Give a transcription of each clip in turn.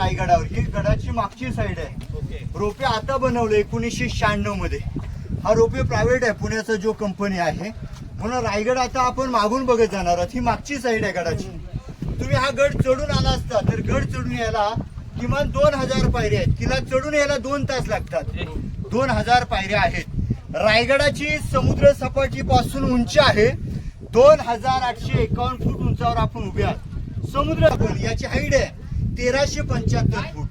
रायगडावर, ही गडाची मागची साईड आहे. रोपे आता बनवले 1996 मध्ये. हा रोपे प्रायव्हेट आहे, पुण्याचा जो कंपनी आहे. म्हणून रायगड आता आपण मागून बघत जाणार आहोत. ही मागची साईड आहे गडाची. तुम्ही हा गड चढून आला असता तर गड चढून यायला किमान 2000 पायऱ्या आहेत. किल्ला चढून यायला 2 तास लागतात. 2000 पायऱ्या आहेत. रायगडाची समुद्र सपाटी पासून उंची आहे 2851 फूट उंचावर आपण उभे आहोत. समुद्र याची हाईट आहे 1375 फूट.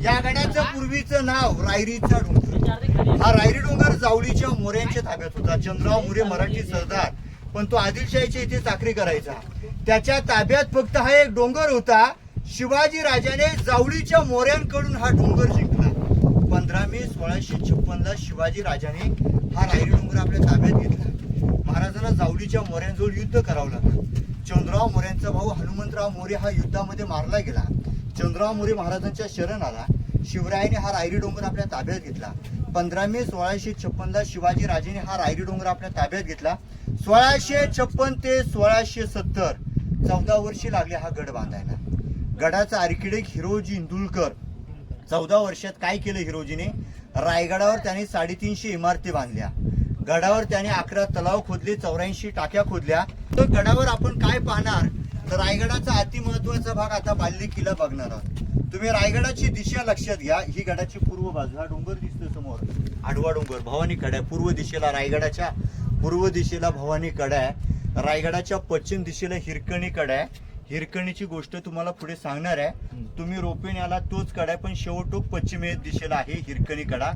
या गडाचं पूर्वीचं नाव रायरीचा डोंगर. हा रायरी डोंगर जावळीच्या मोऱ्यांच्या ताब्यात होता. चंद्रराव मोरे मराठी सरदार, पण तो आदिलशाहीच्या इथे चाकरी करायचा. त्याच्या ताब्यात फक्त हा एक डोंगर होता. शिवाजी राजाने जावळीच्या मोऱ्यांकडून हा डोंगर जिंकला. 15 मे 1656 ला शिवाजी राजाने हा रायरी डोंगर आपल्या ताब्यात घेतला. महाराजांना जावळीच्या मोऱ्यांजवळ युद्ध करावं लागलं. चंद्रराव मोऱ्यांचा भाऊ हनुमंतराव मोरे हा युद्धामध्ये मारला गेला. चंद्रराव मोरे महाराजांच्या शरण आला. शिवरायाने हा रायरी डोंगर आपल्या ताब्यात घेतला. 15 मे 1656 ला शिवाजी राजाने हा रायरी डोंगर आपल्या ताब्यात घेतला. 1656 ते 1670 14 वर्षे लागले हा गड बांधायला. गडाचा आर्किटेक्ट हिरोजी इंदुलकर 14 वर्षात काय केलं हिरोजीने? रायगडावर त्याने 350 इमारती बांधल्या. गडावर त्याने 11 तलाव खोदले, 84 टाक्या खोदल्या. तर गडावर आपण काय पाहणार तर रायगडाचा अतिमहत्वाचा भाग आता बाल्ली किल्ला बघणार आहोत. तुम्ही रायगडाची दिशा लक्षात घ्या. ही गडाची पूर्व बाजू, हा डोंगर दिसतो समोर, आडवा डोंगर, भवानी कडा आहे. पूर्व दिशेला रायगडाच्या पूर्व दिशेला भवानी कडा आहे. रायगडाच्या पश्चिम दिशेला हिरकणी कडा आहे. हिरकणीची गोष्ट तुम्हाला पुढे सांगणार आहे. तुम्ही रोपेने आला तोच कडा आहे, पण शेवटोक पश्चिमेत दिशेला आहे हिरकणी कडा.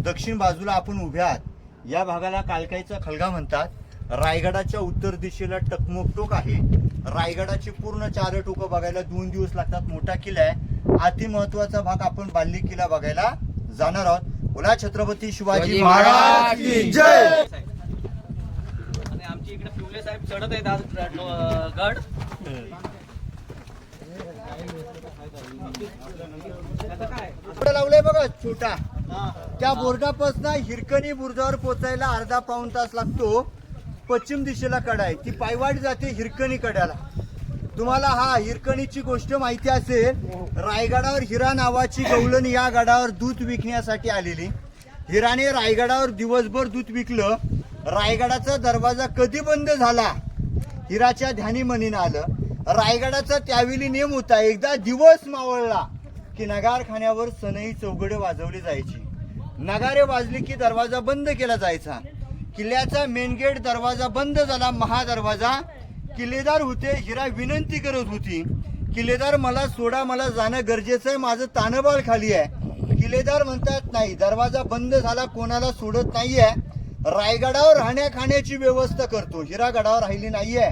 दक्षिण बाजूला आपण उभ्या आहात. या भागाला कालकाईचा खलगा म्हणतात. रायगडाच्या उत्तर दिशेला टकमोक टोक आहे. रायगडाची पूर्ण 4 टोकं बघायला 2 दिवस लागतात. मोठा किल्ला आहे. अति महत्वाचा भाग आपण बाल्ली किल्ला बघायला जाणार आहोत. बोला छत्रपती शिवाजी महाराज की जय. आणि आमची इकडे पिवले साहेब चढत आहेत आज गड. लावलंय बघा छोटा, त्या बोर्डापासून हिरकणी बुरुजावर पोहोचायला अर्धा पाऊण तास लागतो. पश्चिम दिशेला कडा आहे, ती पायवाट जाते हिरकणी कड्याला. तुम्हाला हा हिरकणीची गोष्ट माहिती असेल. रायगडावर हिरा नावाची गवळण या गडावर दूध विकण्यासाठी आलेली. हिराने रायगडावर दिवसभर दूध विकलं. रायगडाचा दरवाजा कधी बंद झाला हिराच्या ध्यानी म्हणीनं आलं. रायगडाचा त्यावेळी नियम होता, एकदा दिवस मावळला की नगारखान्यावर सनई चौघडे वाजवली जायची. नगारे वाजली की दरवाजा बंद केला जायचा. किल्ल्याचा मेन गेट दरवाजा बंद झाला, महादरवाजा. किल्लेदार होते, हिरा विनंती करत होती, किल्लेदार मला सोडा, मला जाणं गरजेचं आहे, माझं तानबाळ खाली आहे. किल्लेदार म्हणतात नाही, दरवाजा बंद झाला, कोणाला सोडत नाहीये. रायगडावर राहण्या खाण्याची व्यवस्था करतो. हिरा गडावर राहिली नाहीये.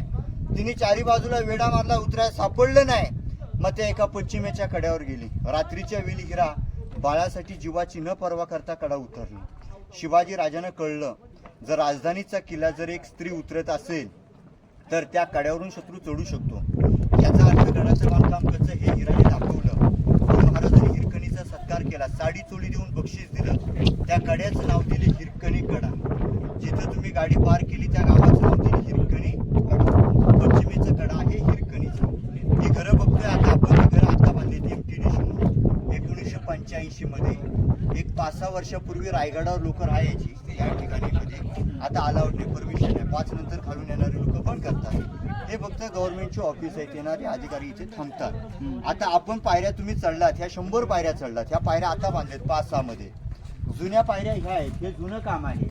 तिने 4 बाजूला वेढा मारला, उतराय सापडलं नाही. मग ते एका पश्चिमेच्या कड्यावर गेली. रात्रीच्या वेळी हिरा बाळासाठी जीवाची न पर्वा करता कडा उतरली. शिवाजी राजानं कळलं, जर राजधानीचा किल्ला जर एक स्त्री उतरत असेल तर त्या कड्यावरून शत्रू चढू शकतो. याचा अर्थ गडाचं बांधकाम कसं हे हिराने दाखवलं. महाराजांनी हिरकणीचा सत्कार केला, साडी चोळी देऊन बक्षीस दिलं. त्या कड्याचं नाव दिले हिरकणी कडा. जिथं तुम्ही गाडी पार केली त्या गावाचं नाव दिले हिरकणी कडा. पश्चिमेचा कडा आहे हिरकणीचा. ही घरं बघतोय आता आपण, ही घरं आता बांधली एमटीडी 1985 मध्ये. एक 5-6 वर्षापूर्वी रायगडावर लोक राहायची या ठिकाणी. आता अलाउडने परमिशन आहे. 5 नंतर खालून येणारे लोक बंद करतात. हे फक्त गव्हर्नमेंटचे ऑफिस आहेत, येणारे अधिकारी इथे थांबतात. आता आपण पायऱ्या तुम्ही चढलात, ह्या 100 पायऱ्या चढलात. ह्या पायऱ्या आता बांधल्यात 5-6 मध्ये. जुन्या पायऱ्या ह्या आहेत, हे जुनं काम आहे.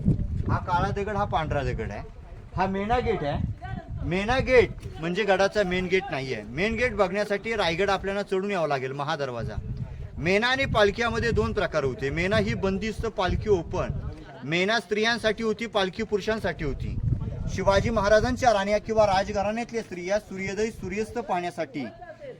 हा काळा दगड, हा पांढरा दगड आहे. हा मेना गेट आहे. मेना गेट म्हणजे गडाचा मेन गेट नाहीये. मेन गेट बघण्यासाठी रायगड आपल्याला चढून यावं लागेल, महादरवाजा. मेना आणि पालख्यामध्ये 2 प्रकार होते. मेना ही बंदिस्त, पालखी ओपन. मेना स्त्रियांसाठी होती, पालखी पुरुषांसाठी होती. शिवाजी महाराजांच्या राण्या किंवा राजघराण्यातल्या स्त्रिया सूर्योदय सूर्यास्त पाहण्यासाठी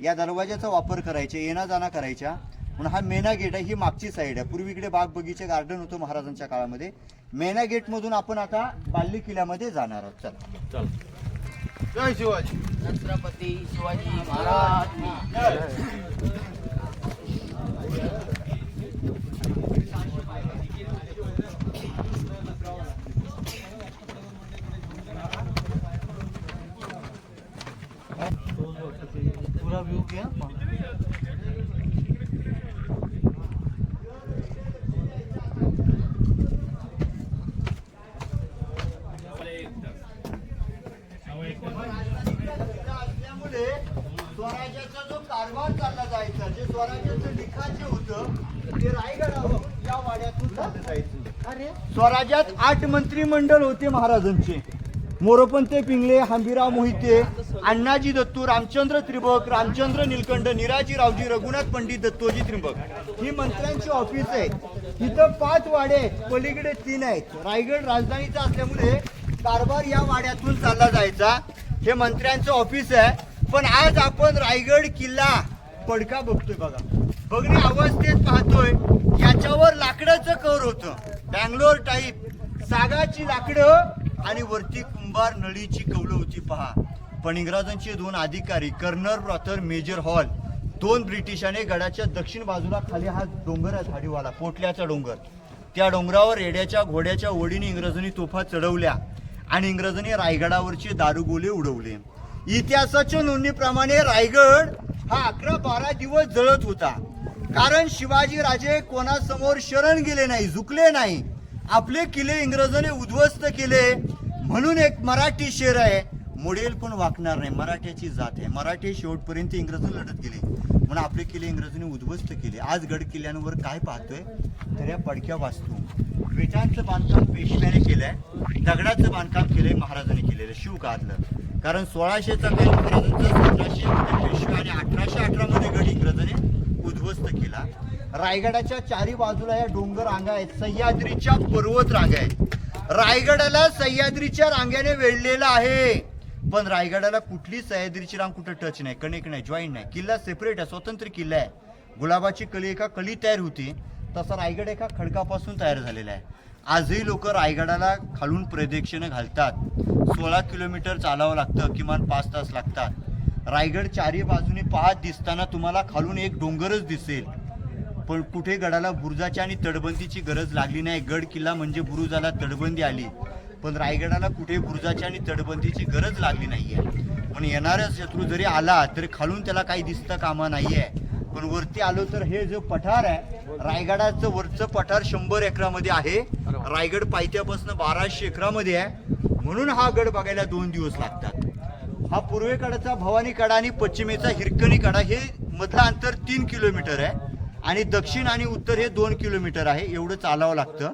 या दरवाजाचा वापर करायचे, येणा जाणा करायच्या. म्हणून हा मेना गेट आहे. ही मागची साईड आहे. पूर्वीकडे बाग बगीचे गार्डन होतं महाराजांच्या काळामध्ये. मेना गेट मधून आपण आता बाल्ली किल्ल्यामध्ये जाणार आहोत. चल. जय शिवाजी. छत्रपती शिवाजी महाराज. पूरा व्यू किया. जायचं जे स्वराज्याचं लिखाण जे होतं ते रायगडावर या वाड्यातून चालत जायचं. अरे स्वराज्यात 8 मंत्रिमंडळ होते महाराजांचे. मोरोपंत पिंगळे, हंबीराव मोहिते, अण्णाजी दत्तू, रामचंद्र त्रिंबक, रामचंद्र निलकंठ, निराजी रावजी, रघुनाथ पंडित, दत्तोजी त्रिंबक ही मंत्र्यांची ऑफिस आहेत. इथं 5 वाडे आहेत, पलीकडे 3 आहेत. रायगड राजधानीचा असल्यामुळे कारभार या वाड्यातून चालला जायचा. हे मंत्र्यांचं ऑफिस आहे. पण आज आपण रायगड किल्ला पडका बघतोय बघा. बघणे अवस्थेत पाहतोय. याच्यावर लाकडाचं कवर होतं, बँगलोर टाईप सागाची लाकडं आणि वरती कुंभार नळीची कौलं होती पहा. पण इंग्रजांचे 2 अधिकारी कर्नल रॉथर, मेजर हॉल, 2 ब्रिटिशाने गडाच्या दक्षिण बाजूला खाली हा डोंगर आहे झाडीवाला पोटल्याचा डोंगर. त्या डोंगरावर रेड्याच्या घोड्याच्या ओढीने इंग्रजांनी तोफा चढवल्या आणि इंग्रजांनी रायगडावरचे दारुगोले उडवले. इतिहासाच्या नोंदणीप्रमाणे रायगड हा 11-12 दिवस जळत होता. कारण शिवाजी राजे कोणासमोर शरण गेले नाही, झुकले नाही. आपले किल्ले इंग्रजांनी उद्ध्वस्त केले. म्हणून एक मराठी शेर आहे, मोडेल पण वाकणार नाही. मराठ्याची जात आहे. मराठी शेवटपर्यंत इंग्रज लढत गेले म्हणून आपले किल्ले इंग्रजांनी उद्ध्वस्त केले. आज गड किल्ल्यांवर काय पाहतोय तर या पडक्या वास्तू. विटांचं बांधकाम पेशव्याने केलंय, दगडाचं बांधकाम केलंय महाराजांनी केलेलं शिवकाळातलं. कारण 1600चा काही महाराजांचा 1700 पेशवा आणि 1818 मध्ये गड इंग्रजांनी उद्ध्वस्त केला. रायगडाच्या 4ही बाजूला या डोंगर रांगा आहेत, सह्याद्रीच्या पर्वत रांगा आहेत. रायगडाला सह्याद्रीच्या रांग्याने वेढलेला आहे. पण रायगडाला कुठली सह्याद्रीची रांग कुठं टच नाही, कनेक्ट नाही, जॉईंट नाही. किल्ला सेपरेट आहे, स्वतंत्र किल्ला आहे. गुलाबाची कली एका कली तयार होती तसा रायगड एका खडकापासून तयार झालेला आहे. आजही लोक रायगडाला खालून प्रदक्षिणा घालतात. 16 किलोमीटर चालावं लागतं, किमान 5 तास लागतात. रायगड 4ही बाजूने पाहत दिसताना तुम्हाला खालून एक डोंगरच दिसेल. पण कुठे गडाला बुरुजाची आणि तटबंदीची गरज लागली नाही. गड किल्ला म्हणजे बुरुजाला तटबंदी आली, पण रायगडाला कुठे बुरुजाची आणि तटबंदीची गरज लागली नाहीये. पण येणारा शत्रू जरी आला तरी खालून त्याला काही दिसता कामा नाहीये. पण वरती आलो तर हे जो पठार आहे रायगडाचं वरचं पठार 100 एकरामध्ये आहे. रायगड पायथ्यापासून 1200 एकरामध्ये आहे. म्हणून हा गड बघायला 2 दिवस लागतात. हा पूर्वेकडचा भवानी कडा आणि पश्चिमेचा हिरकणी कडा हे मधलं अंतर 3 किलोमीटर आहे आणि दक्षिण आणि उत्तर हे 2 किलोमीटर आहे. एवढं चालावं लागतं.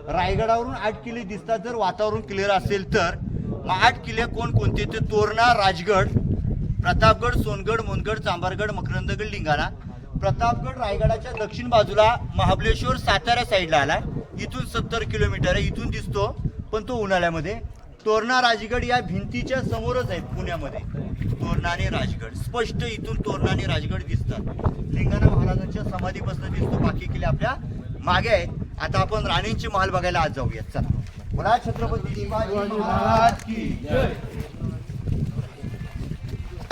रायगडावरून 8 किल्ले दिसतात जर वातावरण क्लिअर असेल तर. मग 8 किल्ले कोणकोणते ते तोरणा, राजगड, प्रतापगड, सोनगड, मोनगड, चांभारगड, मकरंदगड, लिंगाणा. प्रतापगड रायगडाच्या दक्षिण बाजूला, महाबळेश्वर सातारा साईडला आला. इथून 70 किलोमीटर आहे. इथून दिसतो पण तो उन्हाळ्यामध्ये. तोरणा, राजगड या भिंतीच्या समोरच आहेत पुण्यामध्ये. तोरणा आणि राजगड स्पष्ट इथून तोरणा आणि राजगड दिसतात. लिंगाणा महाराजांच्या समाधीपासून दिसतो. बाकी किल्ले आपल्या मागे आहेत. आता आपण राणींची महाल बघायला आज जाऊयात. चला. बोला छत्रपती शिवाजी महाराज की जय.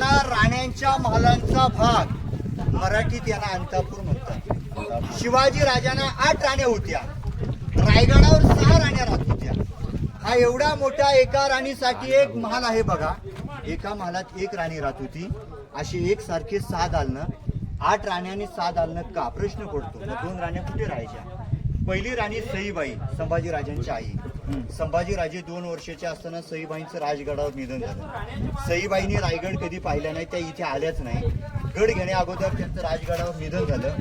राण्यांच्या महालांचा भाग मराठीत यांना अंतापूर म्हणतात. शिवाजी राजांना 8 राण्या होत्या. रायगडावर 6 राण्या राहत होत्या. हा एवढा मोठा एका राणीसाठी एक महाल आहे बघा. एका महालात 1 राणी राहत होती. अशी एक सारखे 6 दालनं. 8 राण्यांनी 6 दालनं का प्रश्न पडतो. मग 2 राण्या कुठे राहायच्या. पहिली राणी सईबाई, संभाजीराजांची आई. संभाजीराजे 2 वर्षाचे असताना सईबाईंचं राजगडावर निधन झालं. सईबाईंनी रायगड कधी पाहिला नाही, त्या इथे आल्याच नाही. गड घेण्या अगोदर त्यांचं राजगडावर निधन झालं.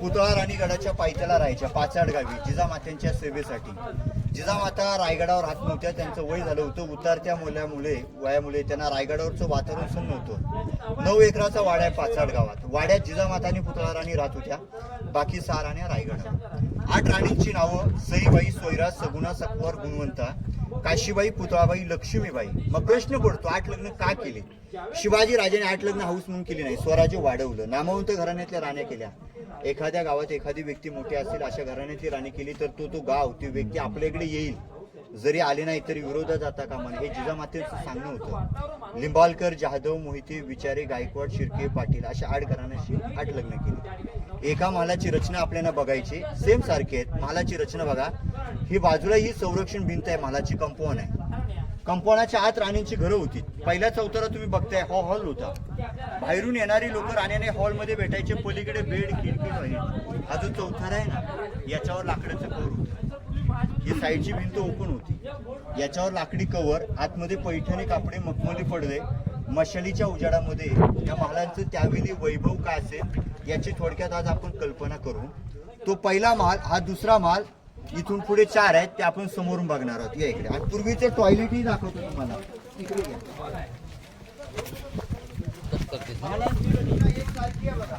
पुतळा राणी गडाच्या पायथ्याला राहायच्या पाचाड गावी जिजामात्यांच्या सेवेसाठी. जिजामाता रायगडावर राहत नव्हत्या. त्यांचं वय झालं होतं. उतरत्या वयामुळे त्यांना रायगडावरचं वातावरण सहन नव्हतं. 9 एकराचा वाडा आहे पाचाड गावात. वाड्यात जिजामातानी पुतळा राणी राहत होत्या. बाकी 6 राण्या रायगडावर. 8 राणींची नावं सईबाई, सोयराज, सगुणा, सकवार, गुणवंता, काशीबाई, पुतळाबाई, लक्ष्मीबाई. मग प्रश्न पडतो 8 लग्न का केले. शिवाजी राजाने 8 लग्न हाऊस म्हणून केली नाही. स्वराज्य वाढवलं. नामवंत घराण्यातल्या राण्या केल्या. एखाद्या गावात एखादी व्यक्ती मोठी असेल अशा घराण्यातली राणी केली तर तो गाव ती व्यक्ती आपल्याकडे येईल. जरी आले नाही तरी विरोधात जाता कामा नये हे जिजामातेचं सांगणं होतं. लिंबाळकर, जाधव, मोहिते, विचारे, गायकवाड, शिर्के, पाटील अशा 8 घराण्याशी 8 लग्न केली. एका महालाची रचना आपल्याला बघायची. सेम सारखे आहेत. महालाची रचना बघा. ही बाजूला ही संरक्षण भिंत आहे. महालाची कंपाऊंड आहे. कंपाऊंडाच्या आत राणींची घरं होती. पहिल्या चौथरा तुम्ही बघताय हॉल होता. बाहेरून येणारी लोक राण्याने हॉलमध्ये भेटायचे. पलीकडे बेड, खिडकी राहील. हा जो चौथरा आहे ना याच्यावर लाकडाचं कवर होतं. ही साईडची भिंत ओपन होती. याच्यावर लाकडी कवर, आतमध्ये पैठणी कापडे, मखमली पडदे, मशालीच्या उजाडामध्ये या महालांचं त्यावेळी वैभव काय असेल याची थोडक्यात आज आपण कल्पना करू. तो पहिला महाल, हा दुसरा महाल, इथून पुढे 4 आहेत ते आपण समोरून बघणार आहोत. या इकडे आणि पूर्वीचे टॉयलेटही दाखवतो तुम्हाला. इकडे घ्या. महालांची रचना एकसारखी आहे बघा.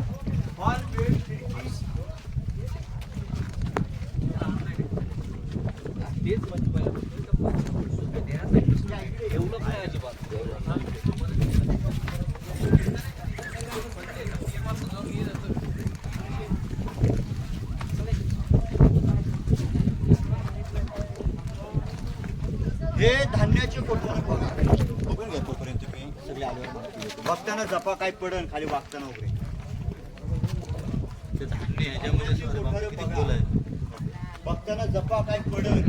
हॉल, बेड, खिडकी. तेच म्हणजे एवढं काय अजिबात हे धान्याचे कोठार बघा. बघून घ्या तोपर्यंत तुम्ही सगळे आल्यावर बघताना जपा काय पडन खाली वागताना वगैरे. ते धान्य ह्याच्यामध्ये कोठार किती बघा. खोल आहे. बघताना जपा काय पडन.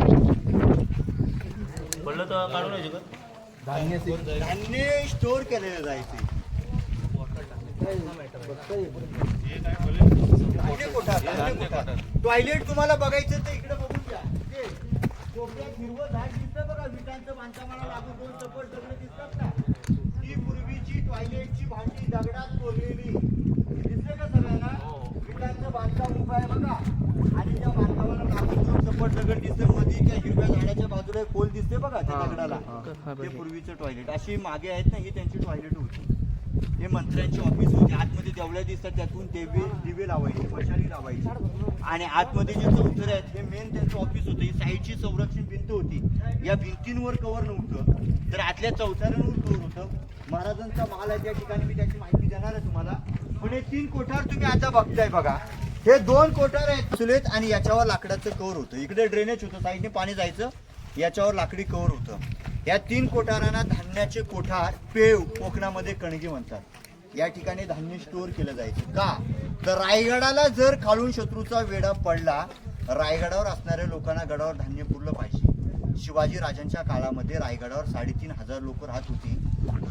पडलं तर काढून यायचं का? धान्य स्टोर केलेलं जायचे. टॉयलेट तुम्हाला बघायचं तर इकडे बघून घ्या. ते कोपऱ्यात हिरवं झाड दिसतं बघा, विटांचं बांधकामाला लागून 2 चप्पल दगड दिसतात ना, ती पूर्वीची टॉयलेटची भांडी दगडात कोरलेली दिसते का सगळ्यांना? विटांचं बांधकाम उभं आहे बघा आणि त्या बांधकामाला लागून 2 चप्पल दगड दिसते. मध्ये त्या हिरव्या झाडाच्या बाजूला एक खोल दिसते बघा त्या दगडाला, ते पूर्वीचं टॉयलेट. अशी मागे आहेत ना, ही त्यांची टॉयलेट होती. हे मंत्र्यांची ऑफिस होती. आतमध्ये देवळ्या दिसतात, त्यातून दिवे लावायचे, मशाली लावायची. आणि आतमध्ये जे चौथरे आहेत हे मेन त्यांचं ऑफिस होतं. ही साईडची संरक्षण भिंत होती. या भिंतींवर कव्हर नव्हतं तर आतल्या चौथऱ्यांवर कव्हर होतं. महाराजांचा महाल आहे त्या ठिकाणी, मी त्याची माहिती देणार आहे तुम्हाला. पण हे 3 कोठार तुम्ही आता बघताय बघा. हे 2 कोठार आहेत चुलेत आणि याच्यावर लाकडाचं कव्हर होतं. इकडे ड्रेनेज होतं, साईडने पाणी जायचं, याच्यावर लाकडी कव्हर होतं. या 3 कोठारांना धान्याचे कोठार, पेव कोकणामध्ये कणगी म्हणतात. या ठिकाणी धान्य स्टोअर केलं जायचं. का तर रायगडाला जर खालून शत्रूचा वेढा पडला, रायगडावर असणाऱ्या लोकांना गडावर धान्य पुरलं पाहिजे. शिवाजी राजांच्या काळामध्ये रायगडावर 3,500 लोक राहत होती.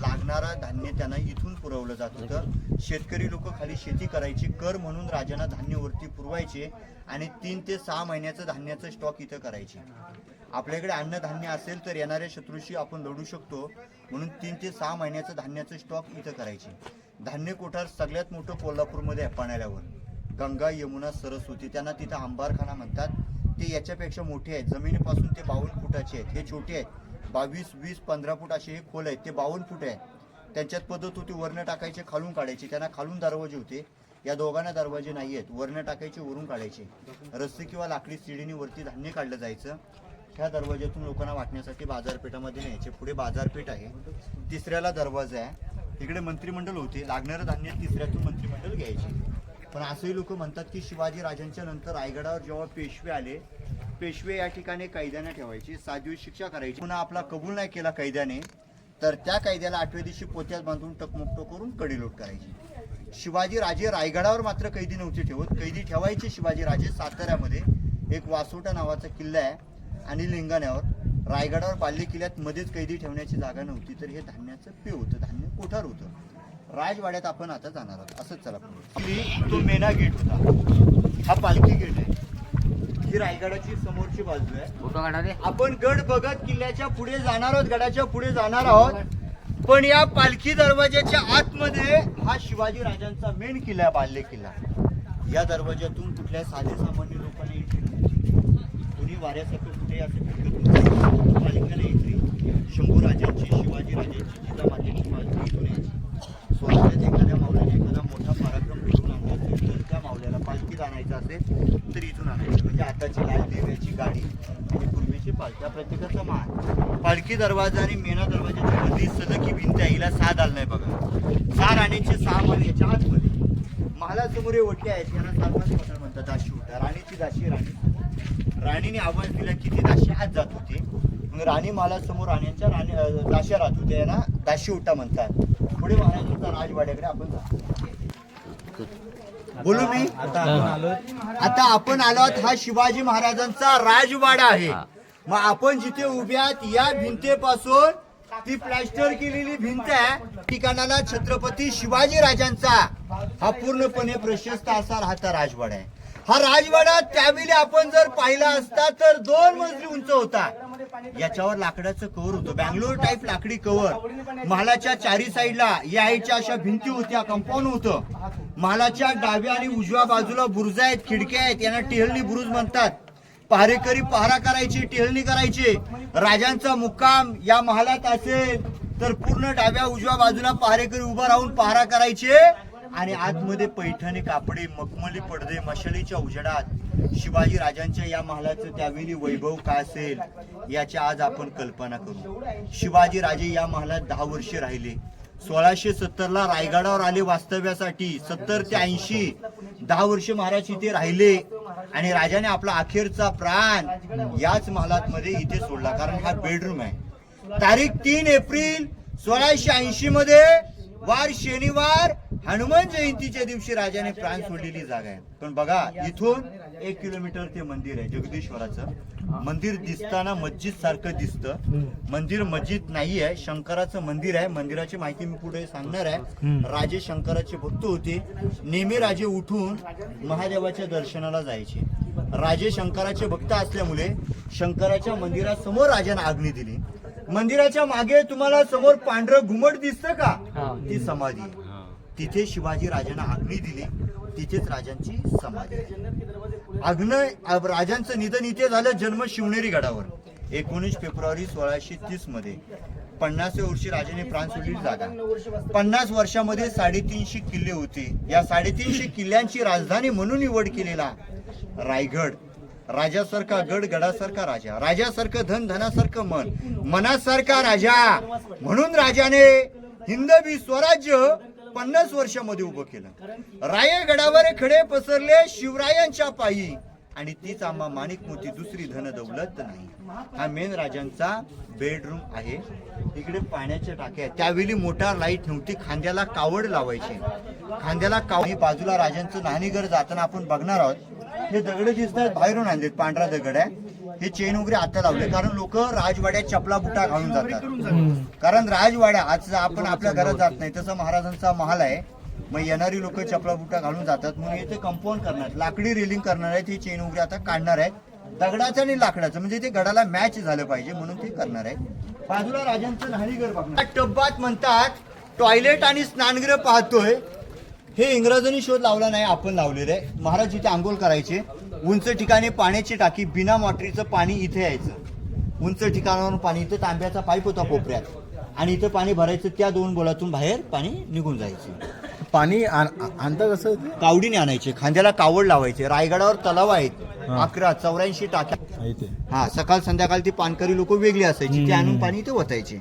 लागणारा धान्य त्यांना इथून पुरवलं जात होतं. शेतकरी लोक खाली शेती करायची, कर म्हणून राजांना धान्य वरती पुरवायचे आणि 3 ते 6 महिन्याचं धान्याचं स्टॉक इथं करायचे. आपल्याकडे अन्नधान्य असेल तर येणाऱ्या शत्रूशी आपण लढू शकतो, म्हणून 3 ते 6 महिन्याचं धान्याचं स्टॉक इथं करायचे. धान्य कोठार सगळ्यात मोठं कोल्हापूरमध्ये आहे पाण्याल्यावर. गंगा, यमुना, सरस्वती, त्यांना तिथं अंबारखाना म्हणतात. ते याच्यापेक्षा मोठे आहेत. जमिनीपासून ते 52 फुटाचे आहेत. हे छोटे आहेत, 22, 20, 15 फूट असे हे खोल आहेत. ते 52 फूट आहेत. त्यांच्यात पद्धत होती वरनं टाकायचे, खालून काढायचे. त्यांना खालून दरवाजे होते. या दोघांना दरवाजे नाही आहेत. वरनं टाकायचे, वरून काढायचे. रस्सी किंवा लाकडी सिडीने वरती धान्य काढलं जायचं. ह्या दरवाज्यातून लोकांना वाटण्यासाठी बाजारपेठामध्ये न्यायचे. पुढे बाजारपेठ आहे, 3ऱ्याला दरवाजा आहे. इकडे मंत्रिमंडळ होते. लागणारं धान्य 3ऱ्यातून मंत्रिमंडळ घ्यायचे. पण असंही लोक म्हणतात की शिवाजी राजांच्या नंतर रायगडावर जेव्हा पेशवे आले, पेशवे या ठिकाणी कैद्यांना ठेवायचे, 7 दिवस शिक्षा करायची. पुन्हा आपला कबूल नाही केला कैद्याने तर त्या कैद्याला 8व्या दिवशी पोत्यात बांधून टकमुकटो करून कडेलोट करायची. शिवाजी राजे रायगडावर मात्र कैदी नव्हते ठेवत. कैदी ठेवायचे शिवाजी राजे साताऱ्यामध्ये. एक वासोटा नावाचा किल्ला आहे आणि लिंगाण्यावर. रायगडावर बाल्य किल्ल्यात मध्येच कैदी ठेवण्याची जागा नव्हती, तर हे धान्याचं पे होतं, धान्य कोठार होतं. राजवाड्यात आपण आता जाणार आहोत. असंच चला तो मेना गेट होता, हा पालखी गेट आहे. ही रायगडाची समोरची बाजू आहे. आपण गड बघत किल्ल्याच्या पुढे जाणार आहोत, गडाच्या पुढे जाणार आहोत. पण या पालखी दरवाजाच्या आतमध्ये हा शिवाजी राजांचा मेन किल्ला आहे, बाल्य किल्ला. या दरवाज्यातून कुठल्या साधे सामान्य लोकांना एंट्री नव्हती. कुणी वाऱ्यासारखं कुठे असं फिरकत नव्हतं. पालखीला एंट्री शंभू राजांची, शिवाजी राजांची, जिजामातेची पालखी इथून यायची. स्वतःच एखाद्या मावल्याने एखादा मोठा पराक्रम करून आणला असेल तर त्या मावल्याला पालखीत आणायचं असेल तर इथून आणायचं. म्हणजे आताची लाल देव्याची गाडी आणि पूर्वीची पालखी, प्रत्येकाचा मान. पालखी दरवाजा आणि मेना दरवाजाच्या मध्ये सलग ही भिंत आहे. हिला 6 दालन आहे बघा. 6 राणीचे 6 मान याच्या आतमध्ये. महालासमोर हे ओटे आहेत, यांना सारवास पठार म्हणतात. दाशी ओटा, राणीची दाशी. राणीने आवाज दिला की ती दाशी आत जात होती. मग राणी महालासमोर राण्यांच्या दाश्या राहत होत्या, यांना दाशी ओटा म्हणतात. पुढे महाराजांचा राजवाड्याकडे आपण जातो. बोलू मी आता आपण आलो आहोत, हा शिवाजी महाराजांचा राजवाडा आहे. मग आपण जिथे उभ्यात या भिंतीपासून ती प्लॅस्टर केलेली भिंत आहे, ठिकाणाला छत्रपती शिवाजी राजांचा हा पूर्णपणे प्रशस्त असा राहता राजवाडा आहे. हा राजवाडा त्यावेळी आपण जर पाहिला असता तर 2 मजली उंच होता. याच्यावर लाकडाचं कव्हर होतं, बँगलोर टाईप लाकडी कव्हर. महालाच्या चारी साईडला यायच्या अशा भिंती होत्या, कंपाऊंड होतं. महालाच्या डाव्या आणि उजव्या बाजूला बुरुज आहेत, खिडक्या आहेत, यांना टेहळणी बुरुज म्हणतात. पहारेकरी पहारा करायचे, टेहळणी करायचे. राजांचा मुक्काम या महालात असेल तर पूर्ण डाव्या उजव्या बाजूला पहारेकरी उभा राहून पहारा करायचे. आणि आतमध्ये पैठणी कापडे, मखमली पडदे, मशालीच्या उजेडात शिवाजी राजांच्या या महालाचं त्यावेळी वैभव काय असेल याची आज आपण कल्पना करू. शिवाजी राजे या महालात 10 वर्षे राहिले. 1670 ला रायगडावर आले वास्तव्यासाठी. 70 ते 80 10 वर्ष महाराज इथे राहिले आणि राजाने आपला अखेरचा प्राण याच महालात मध्ये इथे सोडला, कारण हा बेडरूम आहे. तारीख 3 एप्रिल 1680 मध्ये वार शनिवार हनुमान जयंतीच्या दिवशी राजाने प्राण सोडलेली जागा आहे. पण बघा, इथून 1 किलोमीटर ते मंदिर आहे जगदीश्वराचं. मंदिर दिसताना मस्जिद सारखं दिसतं. मंदिर मस्जिद नाही आहे, शंकराचं मंदिर आहे. मंदिराची माहिती मी पुढे सांगणार आहे. राजे शंकराचे भक्त होते. नेहमी राजे उठून महादेवाच्या दर्शनाला जायचे. राजे शंकराचे भक्त असल्यामुळे शंकराच्या मंदिरासमोर राजाने आज्ञा दिली. मंदिराच्या मागे तुम्हाला समोर पांढरं घुमट दिसतं का, ती समाधी आहे. तिथे शिवाजी राजांना आज्ञा दिली, तिथेच राजांची समाधी आहे. राजांचं निधन इथे झालं, जन्म शिवनेरी गडावर 19 फेब्रुवारी 1630 मध्ये. 50व्या वर्षी राजाने प्राण सोडलेली जागा. 50 वर्षामध्ये 350 किल्ले होते. या 350 किल्ल्यांची राजधानी म्हणून निवड केलेला रायगड. राजासारखा गड, गडासारखा राजा, राजासारखं धन, धनासारखं मन, मनासारखा राजा. म्हणून राजाने हिंदवी स्वराज्य 50 वर्षामध्ये उभं केलं. रायगडावर खडे पसरले शिवरायांच्या पायी, आणि तीच आम्हा माणिक मोती, दुसरी धन दौलत नाही. हा मेन राजांचा बेडरूम आहे. इकडे पाण्याच्या टाक्या आहेत. त्यावेळी मोटार लाईट नव्हती, खांद्याला कावड लावायची. खांद्याला कावड. बाजूला राजांचं न्हाणीघर जाताना आपण बघणार आहोत. हे दगड दिसतात, बाहेरून आणलेत, पांढरा दगड आहे. हे चेन वगैरे आता लावले, कारण लोक राजवाड्यात चपला बुटा घालून जातात. कारण राजवाड्या आज आपण आपल्या घरात जात नाही, तसं महाराजांचा महाल आहे. मग येणारी लोक चपला बुटा घालून जातात. म्हणून इथे कंपाऊंड करणार, लाकडी रेलिंग करणार आहेत. ही चेन वगैरे आता काढणार आहेत, दगडाचं आणि लाकडाचं, म्हणजे ते गडाला मॅच झालं पाहिजे म्हणून ते करणार आहेत. बाजूला राजांचं न्हाणीघर बघणार. टब्बात म्हणतात टॉयलेट आणि स्नानगृह पाहतोय. हे इंग्रजांनी शोध लावला नाही, आपण लावलेलं आहे. महाराज इथे आंघोळ करायचे. उंच ठिकाणी पाण्याची टाकी, बिना मोटरीचं पाणी इथे यायचं. उंच ठिकाणावरून पाणी, इथं तांब्याचा पाईप होता कोपऱ्यात, आणि इथं पाणी भरायचं. त्या 2 बोलातून बाहेर पाणी निघून जायचं. पाणी आणता कसं? कावडीने आणायचे, खांद्याला कावड लावायचे. रायगडावर तलाव आहेत 11, 84 टाक्या. हा, सकाळ संध्याकाळ ती पानकरी लोक वेगळी असायची, ते आणून पाणी इथे ओतायचे.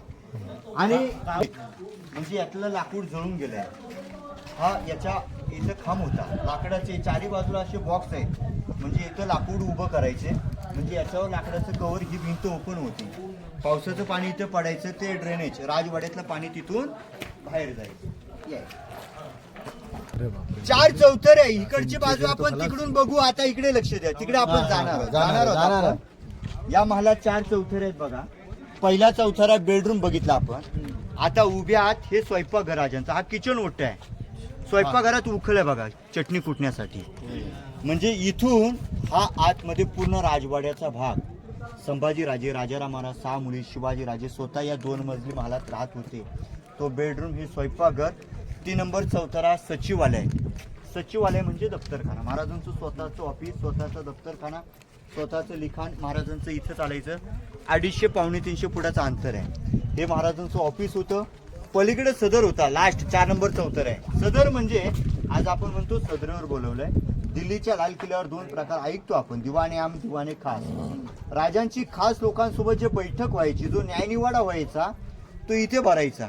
आणि म्हणजे यातलं लाकूड जळून गेलंय. हा याच्या इथं खांब होता लाकडाचे, चारी बाजूला असे बॉक्स आहेत, म्हणजे इथं लाकूड उभं करायचे. म्हणजे याच्यावर लाकडाचं कव्हर, ही भिंत ओपन होती. पावसाचं पाणी इथं पडायचं, ते ड्रेनेज, राजवाड्यातलं पाणी तिथून बाहेर जायचं. 4 चौथरे आहे. इकडची बाजू आपण तिकडून बघू. आता इकडे लक्ष द्या, तिकडे आपण जाणार आहोत. या महालात 4 चौथरे आहेत बघा. पहिला चौथरा बेडरूम बघितला आपण. आता उभ्या आत हे स्वयंपाकघर राजांचा. हा किचन ओटा आहे. स्वयंपाकघरात उखल आहे बघा, चटणी कुटण्यासाठी. म्हणजे इथून हा आतमध्ये पूर्ण राजवाड्याचा भाग. संभाजी राजे, राजाराम महाराज, 6 मुली, शिवाजी राजे स्वतः या 2 मजली महालात राहत होते. तो बेडरूम, हे स्वयंपाकघर. 3 नंबर चौथरा सचिवालय. सचिवालय म्हणजे दफ्तरखाना. महाराजांचं स्वतःचं ऑफिस, स्वतःचा दफ्तरखाना, स्वतःचं लिखाण. महाराजांचं इथं चालायचं. 250 पावणे 300 फुटाचं अंतर आहे. हे महाराजांचं ऑफिस होतं. पलीकडे सदर होता, लास्ट 4 नंबर चौथर आहे. सदर म्हणजे आज आपण म्हणतो सदरेवर बोलवलंय. दिल्लीच्या लाल किल्ल्यावर 2 प्रकार ऐकतो आपण, दिवाणे आम, दिवाणे खास. राजांची खास लोकांसोबत जे बैठक व्हायची, जो न्यायनिवाडा व्हायचा, तो इथे भरायचा.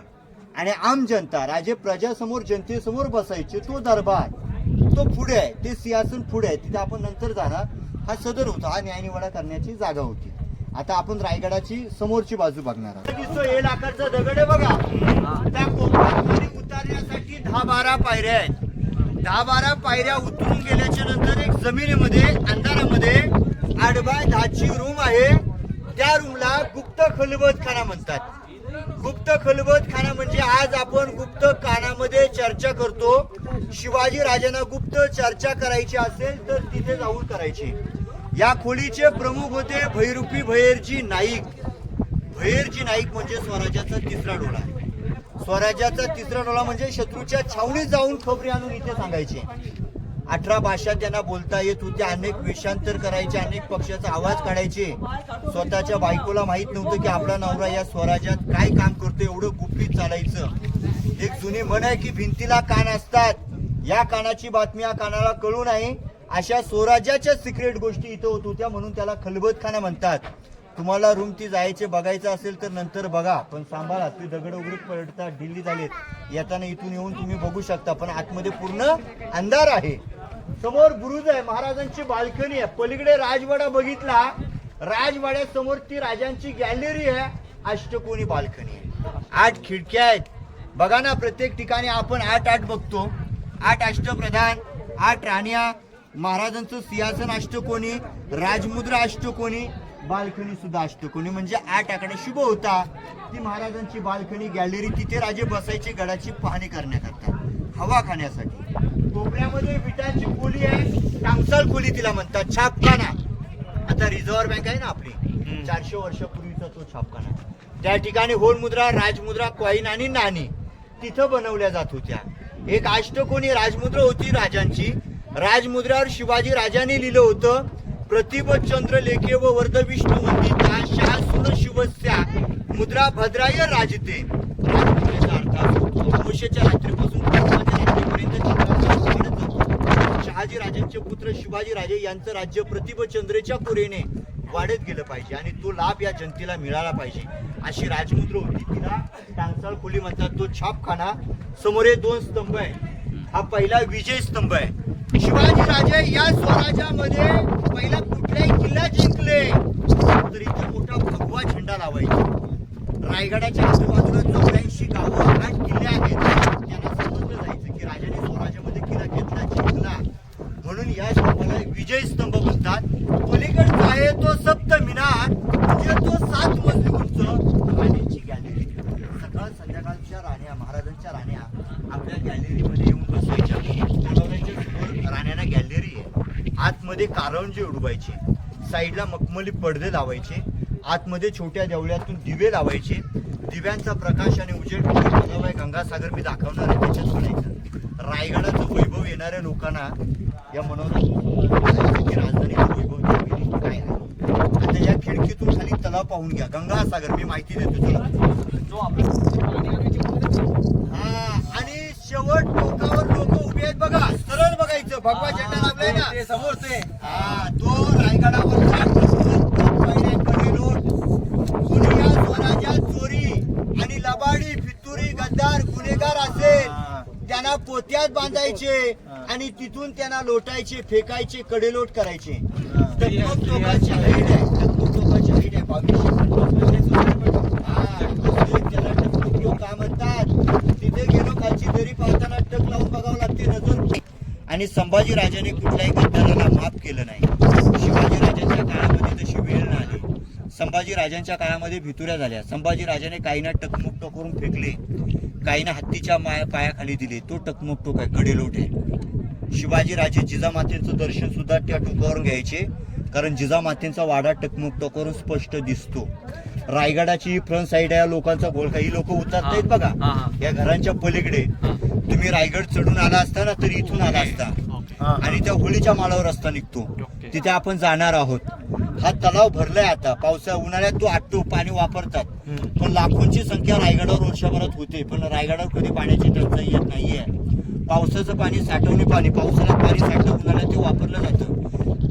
आणि आम जनता, राजे प्रजासमोर, जनतेसमोर बसायचे, तो दरबार, तो पुढे आहे. ते सिंहासन पुढे आहे, तिथे आपण नंतर जाणार. हा सदर होता, हा न्यायनिवाडा करण्याची जागा होती. आता आपण रायगडाची समोरची बाजू बघणार आहोत. हे लाकडाचा दगड आहे बघा. त्या कोपऱ्यात उतरण्यासाठी 10-12 पायऱ्या आहेत. 10-12 पायऱ्या उतरून गेल्याच्या नंतर एक जमिनीमध्ये अंधारामध्ये 8 बाय 10ची रूम आहे. त्या रूमला गुप्त खलबतखाना म्हणतात. गुप्त खलबतखाना म्हणजे आज आपण गुप्त खानामध्ये चर्चा करतो. शिवाजी राजांना गुप्त चर्चा करायची असेल तर तिथे जाऊन करायची. या खोलीचे प्रमुख होते भैरूपी भैरजी नाईक. भैरजी नाईक म्हणजे स्वराज्याचा तिसरा डोळा. स्वराज्याचा तिसरा डोळा म्हणजे शत्रूच्या छावणीत जाऊन खबरी आणून इथे सांगायचे. 18 भाषा त्यांना बोलता येत होत्या. अनेक वेषांतर करायचे, अनेक पक्षाचा आवाज काढायचे. स्वतःच्या बायकोला माहित नव्हतं की आपला नवरा या स्वराज्यात काय काम करतो. एवढं गुपित चालायचं. एक जुनी म्हण आहे की भिंतीला कान असतात. या कानाची बातमी या कानाला कळू नये अशा स्वराज्याच्या सिक्रेट गोष्टी इथं होत होत्या. म्हणून त्याला खलबतखाना म्हणतात. तुम्हाला रूम ती जायचे बघायचं असेल तर नंतर बघा, पण सांभाळा. ती दगड उघडीत पडतात, ढिल्ली झालेत. येताना इथून येऊन तुम्ही बघू शकता, पण आतमध्ये पूर्ण अंधार आहे. समोर बुरुज आहे, महाराजांची बाल्कनी आहे. पलीकडे राजवाडा बघितला, राजवाड्यासमोर ती राजांची गॅलरी आहे. अष्टकोनी बाल्कनी आहे. 8 खिडक्या आहेत. बघा ना, प्रत्येक ठिकाणी आपण 8 बघतो. 8 अष्टप्रधान, 8 राण्या, महाराजांचं सिंहासन अष्टकोनी, राजमुद्रा अष्टकोनी, बाल्कनी सुद्धा अष्टकोनी. म्हणजे 8 आकडा शुभ होता. ती महाराजांची बाल्कनी गॅलरी, तिथे राजे बसायचे गडाची पाहणी करण्याकरता, हवा खाण्यासाठी. कोपऱ्यामध्ये विटाची खोली आहे, टांगसाळ खोली तिला म्हणतात. छापखाना, आता रिझर्व्ह बँक आहे ना आपली, 400 वर्षापूर्वीचा तो छापखाना. त्या ठिकाणी होल मुद्रा, राजमुद्रा, कॉईन आणि नाणी तिथं बनवल्या जात होत्या. एक अष्टकोनी राजमुद्रा होती राजांची. राजमुद्रावर शिवाजी राजांनी लिहिलं होतं, प्रतिभचंद्र लेखे व वर्ध विष्णू वंदिता शासूर शिवस्या मुद्रा भद्राय राजते. राजमुद्रेचा अर्थ अमावस्येच्या रात्रीपासून शहाजी राजांचे पुत्र शिवाजी राजे यांचं राज्य प्रतिभचंद्रेच्या कोरेने वाढत गेलं पाहिजे आणि तो लाभ या जनतेला मिळाला पाहिजे अशी राजमुद्रा होती. तिला टांगसाळ खोली म्हणतात. तो छापखाना. समोर 2 स्तंभ आहे. हा पहिला विजय स्तंभ आहे. शिवाजी राजे या स्वराज्यामध्ये पहिला कुठलाही किल्ला जिंकले तर इथे मोठा भगवा झेंडा लावायचा. रायगडाच्या आजूबाजूला 84 गावं, 8 किल्ले आहेत. त्यांना समजलं जायचं की राजाने स्वराज्यामध्ये किल्ला घेतला, जिंकला. म्हणून या स्तंभाला विजय स्तंभ म्हणतात. पलीकडचा आहे तो सप्त मिनार, म्हणजे तो 7 मजली उंच राणीची गॅलरी. सकाळ संध्याकाळच्या राण्या, महाराजांच्या राण्या आपल्या गॅलरीमध्ये येऊन बसायच्या. राण्यांना गॅलरी आहे. आतमध्ये कारंजे उडवायचे, साईडला मखमली पडदे लावायचे, आतमध्ये छोट्या देवळ्यातून दिवे लावायचे. दिव्यांचा प्रकाश आणि उजेड आहे. गंगासागर मी दाखवणार आहे, त्याच्यात म्हणायचं. रायगडाचं वैभव येणाऱ्या लोकांना या मनोरंजन राजधानीचं वैभव काय आहे. आता या खिडकीतून खाली तलाव पाहून घ्या, गंगासागर. मी माहिती देतो तुला. जो आणि शेवट टोकावर लोक उभे आहेत बघा. सरळ बघायचं, भगवा झेंडा लागलाय ना ते समोर. ते तो रायगडावरचा स्वराज्यात चोरी आणि लबाडी, फितुरी, गद्दार, गुन्हेगार असेल त्यांना पोत्यात बांधायचे आणि तिथून त्यांना लोटायचे, फेकायचे, कडेलोट करायचे. टोकाची हाईट आहे, टोकाची हाईट आहे 2200. त्याला टोक का म्हणतात. तिथे गेलो, खालची दरी पाहताना टक लावून बघावं लागते, नजर. आणि संभाजी राजाने कुठल्याही गद्दाराला माफ केलं नाही. शिवाजी राजांच्या काळामध्ये तशी वेळ नाही आली. संभाजी राजांच्या काळामध्ये भितुऱ्या झाल्या. संभाजी राजाने काहींना टकमुक करून फेकले, काहींना हत्तीच्या पायाखाली दिले. तो टकमुक टोक आहे, कडेलोट आहे. शिवाजी राजे जिजामातेचं दर्शन सुद्धा त्या टोकावरून घ्यायचे, कारण जिजामातेंचा वाडा टकमुक टोकावरून स्पष्ट दिसतो. रायगडाची फ्रंट साईड आहे. लोकांचा गोळ, काही लोक उतरतायत बघा या घरांच्या पलीकडे. तुम्ही रायगड चढून आला असता ना तर इथून आला असता आणि त्या होळीच्या माळावर रस्ता निघतो, तिथे आपण जाणार आहोत. हा तलाव भरलाय आता. पावसा उन्हाळ्यात तो आटतो, पाणी वापरतात. पण लाखोंची संख्या रायगडावर वर्षभरात होते, पण रायगडावर कधी पाण्याची टंचाई येत नाहीये. पावसाचं पाणी, साठवणी पाणी, पावसाळ्यात पाणी साठलं, उन्हाळ्यात ते वापरलं जातं.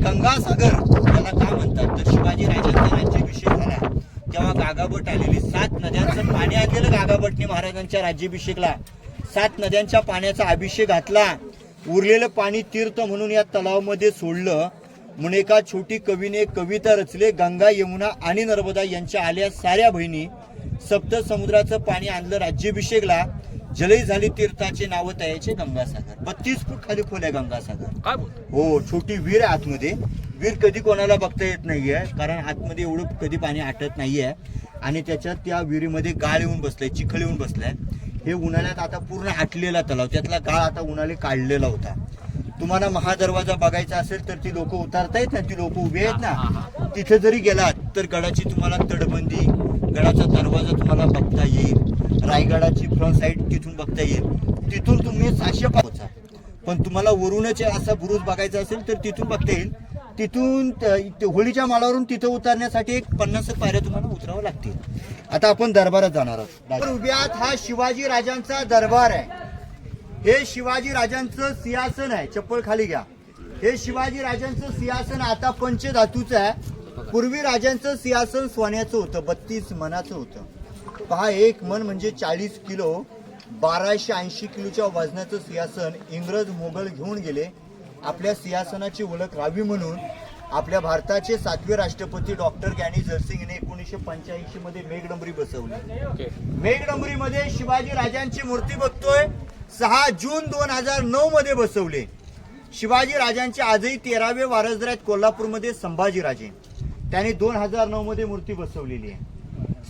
गंगासागर त्याला काय म्हणतात. तर शिवाजी राजांचा राज्याभिषेक झाला तेव्हा गागाभट आलेली. 7 नद्यांचं पाणी आणलेलं गागाभटने महाराजांच्या राज्याभिषेकला. 7 नद्यांच्या पाण्याचा अभिषेक घातला. उरलेलं पाणी तीर्थ म्हणून या तलावामध्ये सोडलं. म्हणून एका छोटी कवीने कविता रचले. गंगा, यमुना आणि नर्मदा यांच्या आल्या साऱ्या बहिणी, सप्त समुद्राचं पाणी आणलं राज्याभिषेकला. जलई झाली तीर्थाचे नाव तयाचे गंगासागर. 32 फूट खाली खोल आहे गंगासागर. हो, छोटी विहीर आहे आतमध्ये. वीर कधी कोणाला बघता येत नाहीये, कारण आतमध्ये एवढं कधी पाणी आटत नाहीये आणि त्याच्यात त्या विहिरीमध्ये गाळ येऊन बसलाय, चिखल येऊन बसलाय. हे उन्हाळ्यात आता पूर्ण आटलेला तलाव, त्यातला गाळ आता उन्हाळी काढलेला होता. तुम्हाला महादरवाजा बघायचा असेल तर ती लोक उतारतायत ना, ती लोक उभी आहेत ना, तिथे जरी गेलात तर गडाची तुम्हाला तटबंदी, गडाचा दरवाजा तुम्हाला बघता येईल, रायगडाची फ्रंट साईड तिथून बघता येईल. तिथून तुम्ही 600 पोहोचा. पण तुम्हाला वरूनच असा बुरुज बघायचा असेल तर तिथून बघता येईल. तिथून होळीच्या माळावरून तिथं उतरण्यासाठी एक 50 पायऱ्या तुम्हाला उतरावं लागतील. आता आपण दरबारात जाणार आहोत. उभ्यात हा शिवाजी राजांचा दरबार आहे. हे शिवाजी राजांचं सिंहासन आहे. चप्पल खाली घ्या. हे शिवाजी राजांचं सिंहासन आता पंचधातूचं आहे. पूर्वी राजांचं सिंहासन सोन्याचं होतं, 32 मनाचं होतं. पहा, 1 मन म्हणजे 40 किलो, 1280 किलोच्या वजनाचं सिंहासन इंग्रज मोगल घेऊन गेले. आपल्या सिंहासनाची ओळख राहावी म्हणून आपल्या भारताचे 7वे राष्ट्रपती डॉक्टर ज्ञानी जयसिंग यांनी 1985 मध्ये मेघडंबरी बसवली. मेघडंबरीमध्ये शिवाजी राजांची मूर्ती बघतोय. 6 जून 2009 मध्ये बसवले. शिवाजी राजांचे आजही 13वे वारसदार आहेत कोल्हापूरमध्ये संभाजीराजे. त्यांनी 2009 मध्ये मूर्ती बसवलेली आहे.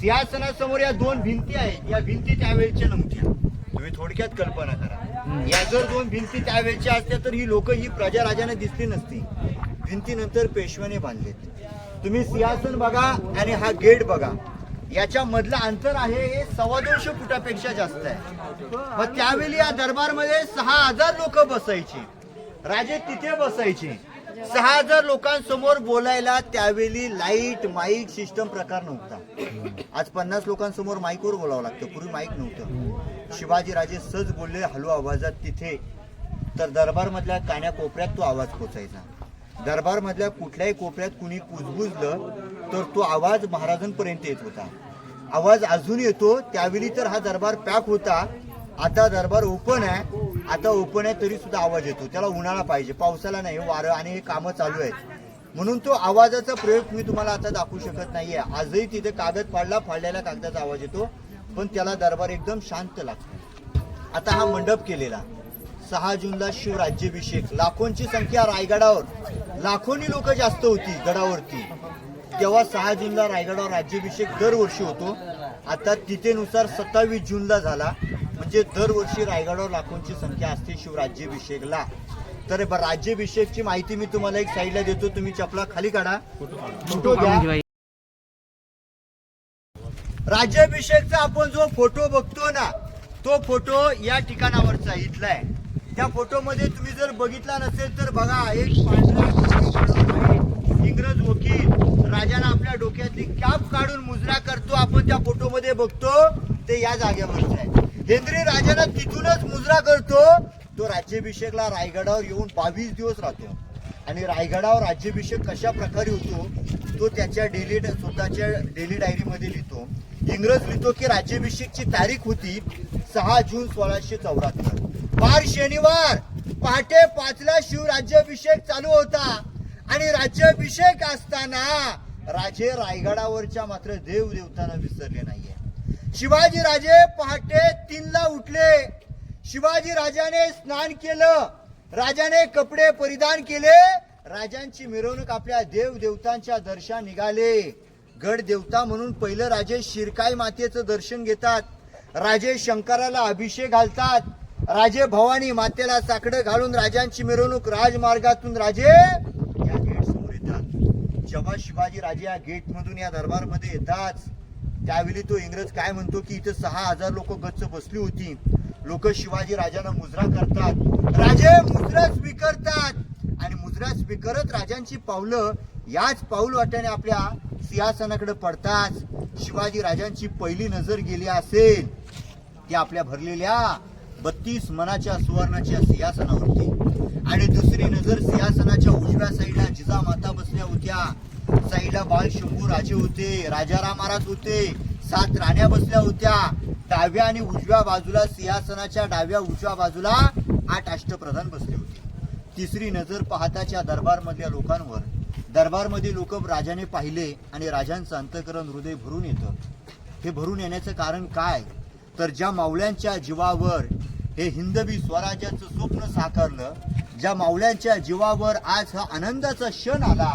सिंहासनासमोर या 2 भिंती आहेत. या भिंती त्यावेळच्या नव्हत्या. तुम्ही थोडक्यात कल्पना करा, या जर 2 भिंती त्यावेळच्या असत्या तर ही लोक, ही प्रजा राजाने दिसली नसती. भिंतीनंतर पेशव्याने बांधलेत. तुम्ही सिंहासन बघा आणि हा गेट बघा, याच्या मधलं अंतर आहे हे 250 फुटापेक्षा जास्त आहे. मग त्यावेळी या दरबारमध्ये 6000 लोक बसायचे. राजे तिथे बसायचे. 6000 लोकांसमोर बोलायला त्यावेळी लाईट माईक सिस्टम प्रकार नव्हता. आज 50 लोकांसमोर माईकवर बोलावं लागतं, पूर्वी माईक नव्हतं. शिवाजी राजे सहज बोलले हळू आवाजात तिथे, तर दरबार मधल्या कान्या कोपऱ्यात तो आवाज पोचायचा. दरबार मधल्या कुठल्याही कोपऱ्यात कुणी कुजबुजलं तर तो आवाज महाराजांपर्यंत येत होता. आवाज अजून येतो. त्यावेळी तर हा दरबार पॅक होता. आता दरबार ओपन आहे. आता ओपन आहे तरी सुद्धा आवाज येतो. त्याला उन्हाळा पाहिजे, पावसाला नाही, वारं आणि हे कामं चालू आहेत म्हणून तो आवाजाचा प्रयोग मी तुम्हाला आता दाखवू शकत नाहीये. आजही तिथे कागद फाडलेल्या कागदाचा आवाज येतो, पण त्याला दरबार एकदम शांत लागतो. आता हा मंडप केलेला 6 जूनला शिवराज्याभिषेक. लाखोंची संख्या रायगडावर, लाखोनी लोक जास्त होती गडावरती. तेव्हा 6 जूनला रायगडावर राज्याभिषेक दरवर्षी होतो. आता तिथेनुसार 27 जूनला झाला. म्हणजे दरवर्षी रायगडावर लाखोंची संख्या असते शिवराज्याभिषेकला. तर राज्याभिषेकची माहिती मी तुम्हाला एक साईडला देतो. तुम्ही चपला खाली काढा, फोटो घ्या. राज्याभिषेकचा आपण जो फोटो बघतो ना, तो फोटो या ठिकाणावरचा इथला आहे. त्या फोटोमध्ये तुम्ही जर बघितला नसेल तर बघा, एक पांढरा इंग्रज वकील राजाला आपल्या डोक्यातली कॅप काढून मुजरा करतो. आपण त्या फोटोमध्ये बघतो ते या जागेवरच आहे. हेनरी राजाला तिथूनच मुजरा करतो. तो राज्याभिषेकला रायगडावर येऊन 22 दिवस राहतो. आणि रायगडावर राज्याभिषेक कशा प्रकारे होतो तो त्याच्या स्वतःच्या डेली डायरीमध्ये लिहितो. इंग्रज लिहितो की राज्याभिषेकची तारीख होती 6 जून 1674. वार शनिवार पहाटे 5ला शिवराज्याभिषेक चालू होता. आणि राज्याभिषेक असताना राजे रायगडावरच्या मात्र देवदेवतांना विसरले नाहीये. शिवाजी राजे पहाटे 3ला उठले. शिवाजी राजाने स्नान केलं. राजाने कपडे परिधान केले. राजांची मिरवणूक आपल्या देवदेवतांच्या दर्शन निघाले. गड देवता म्हणून पहिलं राजे शिरकाई मातेचं दर्शन घेतात. राजे शंकराला अभिषेक घालतात. राजे भवानी मातेला साकडं घालून राजांची मिरवणूक राजमार्गातून राजे या गेट समोर येतात. जेव्हा शिवाजी राजे या गेट मधून या दरबारमध्ये येतात त्यावेळी तो इंग्रज काय म्हणतो की इथे 6000 लोक गच्च बसली होती. लोक शिवाजी राजांना मुजरा करतात. राजे मुजरा स्वीकारतात आणि मुजरा स्वीकारत राजांची पावलं याच पाऊल वाट्याने आपल्या सिंहासनाकडे पडतात. शिवाजी राजांची पहिली नजर गेली असेल ती आपल्या भरलेल्या 32 मनाच्या सुवर्णाच्या सिंहासनावरती. आणि दुसरी नजर सिंहासनाच्या उजव्या साईडला जिजामाता बसल्या होत्या. साईडला बाळशंभू राजे होते, राजाराम महाराज होते, 7 राण्या बसल्या होत्या. डाव्या आणि उजव्या बाजूला सिंहासनाच्या डाव्या उजव्या बाजूला 8 अष्टप्रधान बसले होते. तिसरी नजर पाहताच्या दरबारमधल्या लोकांवर. दरबारमध्ये लोक राजाने पाहिले आणि राजांचं अंतःकरण हृदय भरून येतं. हे भरून येण्याचं कारण काय तर ज्या मावळ्यांच्या जीवावर हे हिंदवी स्वराज्याचं स्वप्न साकारलं, ज्या माऊल्यांच्या जीवावर आज हा आनंदाचा क्षण आला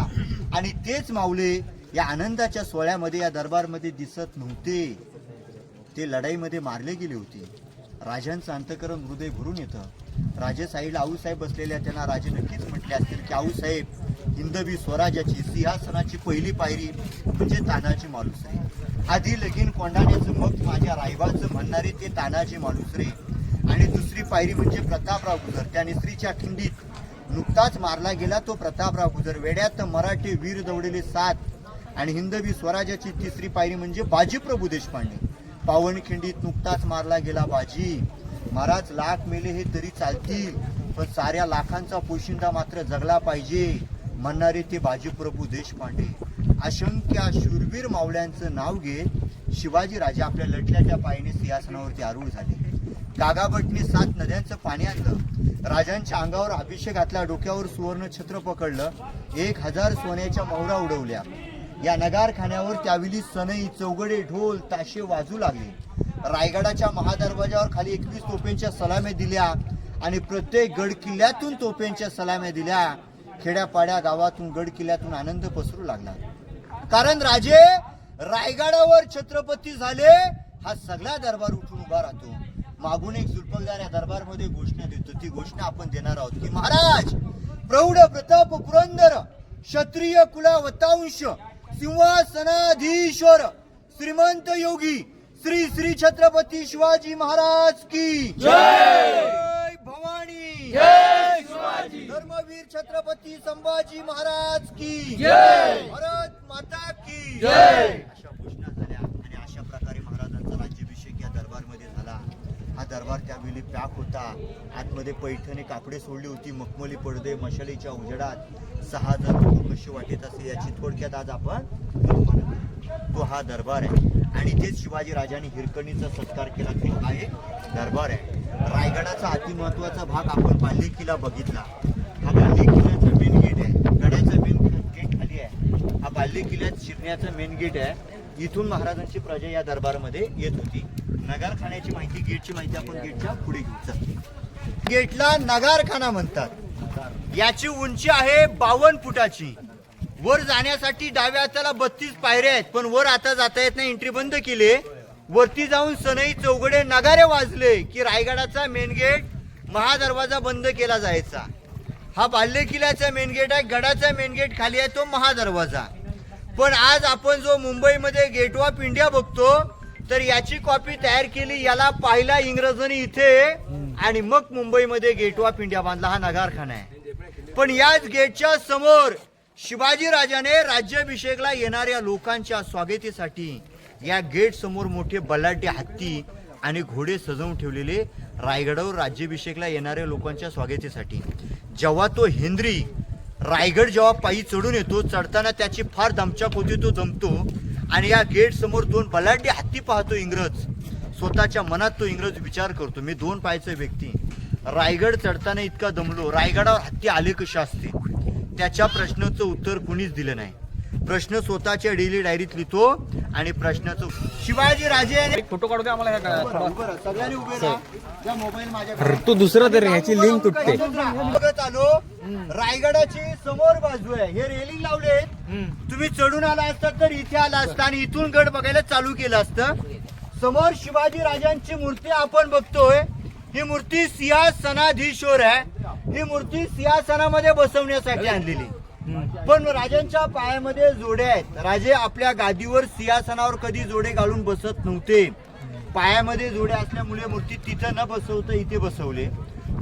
आणि तेच माऊले या आनंदाच्या सोहळ्यामध्ये या दरबारमध्ये दिसत नव्हते, ते लढाईमध्ये मारले गेले होते. राजांचं अंतःकरण हृदय भरून येतं. राजे साईडला आऊसाहेब बसलेल्या त्यांना राजे नक्कीच म्हटले असतील की आऊसाहेब हिंदवी स्वराज्याची सिंहासनाची पहिली पायरी म्हणजे तानाजी मालुसरे. आधी लगीन कोंडाण्याचं मग माझ्या रायबाचं म्हणणारे ते तानाजी मालुसरे. आणि दुसरी पायरी म्हणजे प्रतापराव गुजर. त्या निस्त्रीच्या खिंडीत नुकताच मारला गेला तो प्रतापराव गुजर. वेड्यात मराठी वीर दौडले 7 आणि हिंदवी स्वराज्याची तिसरी पायरी म्हणजे बाजीप्रभू देशपांडे. पावनखिंडीत नुकताच मारला गेला बाजी. महाराज लाख मेले हे तरी चालतील, पण साऱ्या लाखांचा पोशिंदा मात्र जगला पाहिजे म्हणणारे ते बाजीप्रभू देशपांडे. असंख्य शूरवीर मावळ्यांचं नाव घेत शिवाजी राजे आपल्या लटल्याच्या पायाने सिंहासनावरती आरूढ झाले. कागाभटने 7 नद्यांचं पाणी आणलं. राजांच्या अंगावर अभिषेक घातला. डोक्यावर सुवर्ण छत्र पकडलं. 1000 सोन्याच्या मोहरा उडवल्या. या नगारखान्यावर त्यावेळी सनई चौघडे ढोल ताशे वाजू लागले. रायगडाच्या महादरवाजावर खाली 21 तोफेंच्या सलाम्या दिल्या आणि प्रत्येक गड किल्ल्यातून तोफेंच्या सलाम्या दिल्या. खेड्यापाड्या गावातून गड किल्ल्यातून आनंद पसरू लागला. कारण राजे रायगडावर छत्रपती झाले. हा सगळा दरबार उठून उभा राहतो. मागून एक जुल्फलदार या दरबारमध्ये घोषणा देतो. ती घोषणा आपण देणार आहोत की महाराज प्रौढ प्रताप पुरंदर क्षत्रिय कुलावतांश सिंहासनाधीश्वर श्रीमंत योगी श्री श्री छत्रपती शिवाजी महाराज की जय. भवानी जय. शिवाजी धर्मवीर छत्रपती संभाजी महाराज की जय. भारत माता की जय. अशा घोषणा झाल्या आणि अशा प्रकारे महाराजांचा राज्याभिषेक या दरबारमध्ये झाला. हा दरबार त्यावेळी पॅक होता. आतमध्ये पैठणी कापडे सोडली होती. मखमली पडदे मशालीच्या उजेडात 6000 लोक कशी वाटत असे याची थोडक्यात आज आपण तो हा दरबार आहे. आणि तेच शिवाजी राजांनी हिरकणीचा सत्कार केला तो आहे दरबार आहे. रायगडाचा अतिमहत्वाचा भाग आपण बाल्हे किल्ला बघितला. हा बाल्हे किल्ल्याचा मेन गेट आहे. गडाचा मेन गेट खाली आहे. हा बाल्हे किल्ल्यात शिरण्याचा मेन गेट आहे. इथून महाराजांची प्रजा या दरबारमध्ये येत होती. नगारखान्याची माहिती गेटची माहिती आपण गेटच्या पुढे घेऊ. गेटला नगारखाना म्हणतात. याची उंची आहे 52 फुटाची. वर जाण्यासाठी डाव्या हाताला 32 पायऱ्या आहेत, पण वर आता जाता येत नाही. एंट्री बंद केली. वरती जाऊन सनई चौघडे नगारे वाजले की रायगडाचा मेन गेट महादरवाजा बंद केला जायचा. हा बाल्हे किल्ल्याचा मेन गेट आहे. गडाचा मेन गेट खाली आहे तो महादरवाजा. पण आज आपण जो मुंबईमध्ये गेट ऑफ इंडिया बघतो तर याची कॉपी तयार केली. याला पाहिला इंग्रजांनी इथे आणि मग मुंबईमध्ये गेट ऑफ इंडिया बांधला. हा नगारखाना आहे. पण याच गेटच्या समोर शिवाजी राजाने राज्याभिषेकला येणाऱ्या लोकांच्या स्वागतीसाठी या गेट समोर मोठे बलाढ्य हत्ती आणि घोडे सजवून ठेवलेले. रायगडावर राज्याभिषेकला येणाऱ्या लोकांच्या स्वागतीसाठी. जेव्हा तो हेनरी रायगड जेव्हा पायी चढून येतो, चढताना त्याची फार दमछाक होती. तो दमतो आणि या गेट समोर 2 बलाढ्य हत्ती पाहतो इंग्रज. स्वतःच्या मनात तो इंग्रज विचार करतो, मी 2 पायचा व्यक्ती रायगड चढताना इतका दमलो, रायगडावर हत्ती आले कसे असते. त्याच्या प्रश्नाचं उत्तर कुणीच दिलं नाही. प्रश्न स्वतःच्या डेली डायरीत लिहितो आणि प्रश्नाचं शिवाजी राजे फोटो काढू दे आम्हाला. सगळ्यांनी उभे राहा. त्या मोबाईल माझ्याकडे तो दुसरा तरी याची लिंक तुटते. बघत आलो. रायगडाची समोर बाजू आहे. हे रेलिंग लावले आहेत. तुम्ही चढून आला असता तर इथे आला असता आणि इथून गड बघायला चालू केलं असतं. समोर शिवाजी राजांची मूर्ती आपण बघतोय. ही मूर्ती सिंहासनाधीश्वर आहे. ही मूर्ती सिंहासनामध्ये बसवण्यासाठी आणलेली. पण राजांच्या पायामध्ये जोडे आहेत. राजे आपल्या गादीवर सिंहासनावर कधी जोडे घालून बसत नव्हते. पायामध्ये जोडे असल्यामुळे मूर्ती तिथं न बसवता इथे बसवले.